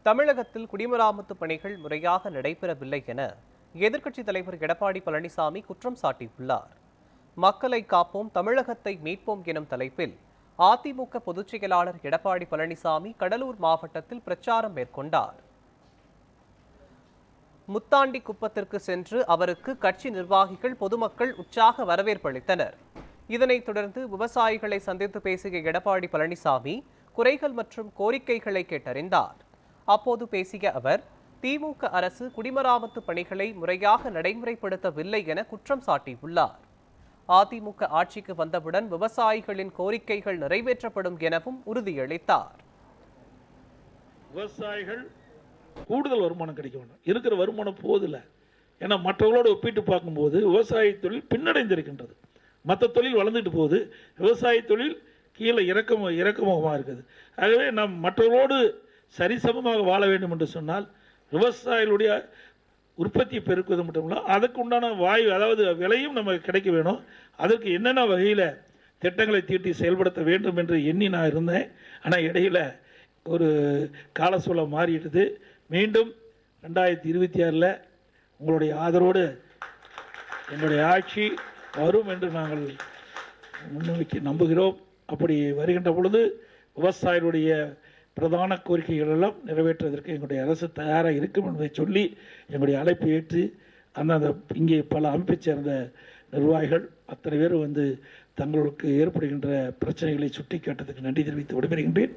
தமிழகத்தில் குடிமராமத்து பணிகள் முறையாக நடைபெறவில்லை என எதிர்க்கட்சித் தலைவர் எடப்பாடி பழனிசாமி குற்றம் சாட்டியுள்ளார். மக்களை காப்போம், தமிழகத்தை மீட்போம் எனும் தலைப்பில் அதிமுக பொதுச் செயலாளர் எடப்பாடி பழனிசாமி கடலூர் மாவட்டத்தில் பிரச்சாரம் மேற்கொண்டார். முத்தாண்டி குப்பத்திற்கு சென்று அவருக்கு கட்சி நிர்வாகிகள், பொதுமக்கள் உற்சாக வரவேற்பு அளித்தனர். இதனைத் தொடர்ந்து விவசாயிகளை சந்தித்து பேசிய எடப்பாடி பழனிசாமி குறைகள் மற்றும் கோரிக்கைகளை கேட்டறிந்தார். அப்போது பேசிய அவர், திமுக அரசு குடிமராமத்து பணிகளை முறையாக நடைமுறைப்படுத்தவில்லை என குற்றம் சாட்டியுள்ளார். அதிமுக ஆட்சிக்கு வந்தவுடன் விவசாயிகளின் கோரிக்கைகள் நிறைவேற்றப்படும் எனவும் உறுதியளித்தார். விவசாயிகள் கூடுதல் வருமானம் கிடைக்க வேண்டும், இருக்கிற வருமானம் போதில்லை. ஏன்னா மற்றவர்களோடு ஒப்பிட்டு பார்க்கும்போது விவசாய தொழில் பின்னடைந்திருக்கின்றது. மற்ற தொழில் வளர்ந்துட்டு போகுது, விவசாய தொழில் கீழே இறக்கமுகமாக இருக்குது. ஆகவே நாம் மற்றவர்களோடு சரிசமமாக வாழ வேண்டும் என்று சொன்னால் விவசாயிகளுடைய உற்பத்தியை பெருக்குவது மட்டுமல்ல, அதுக்கு உண்டான வாயு, அதாவது விலையும் நமக்கு கிடைக்க வேணும். அதற்கு என்னென்ன வகையில் திட்டங்களை தீட்டி செயல்படுத்த வேண்டும் என்று எண்ணி நான் இருந்தேன். ஆனால் இடையில் ஒரு கால சூழல் மாறிட்டது. மீண்டும் 2026 உங்களுடைய ஆதரவோடு எங்களுடைய ஆட்சி வரும் என்று நாங்கள் முன்னோக்கி நம்புகிறோம். அப்படி வருகின்ற பொழுது விவசாயிகளுடைய பிரதான கோரிக்கைகள் எல்லாம் நிறைவேற்றுவதற்கு எங்களுடைய அரசு தயாராக இருக்கும் என்பதை சொல்லி எங்களுடைய அழைப்பு ஏற்று அந்த இங்கே பல அமைப்பை சேர்ந்த நிர்வாகிகள் அத்தனை பேரும் தங்களுக்கு ஏற்படுகின்ற பிரச்சனைகளை சுட்டி காட்டுவதற்கு நன்றி தெரிவித்து விடைபெறுகின்றேன்.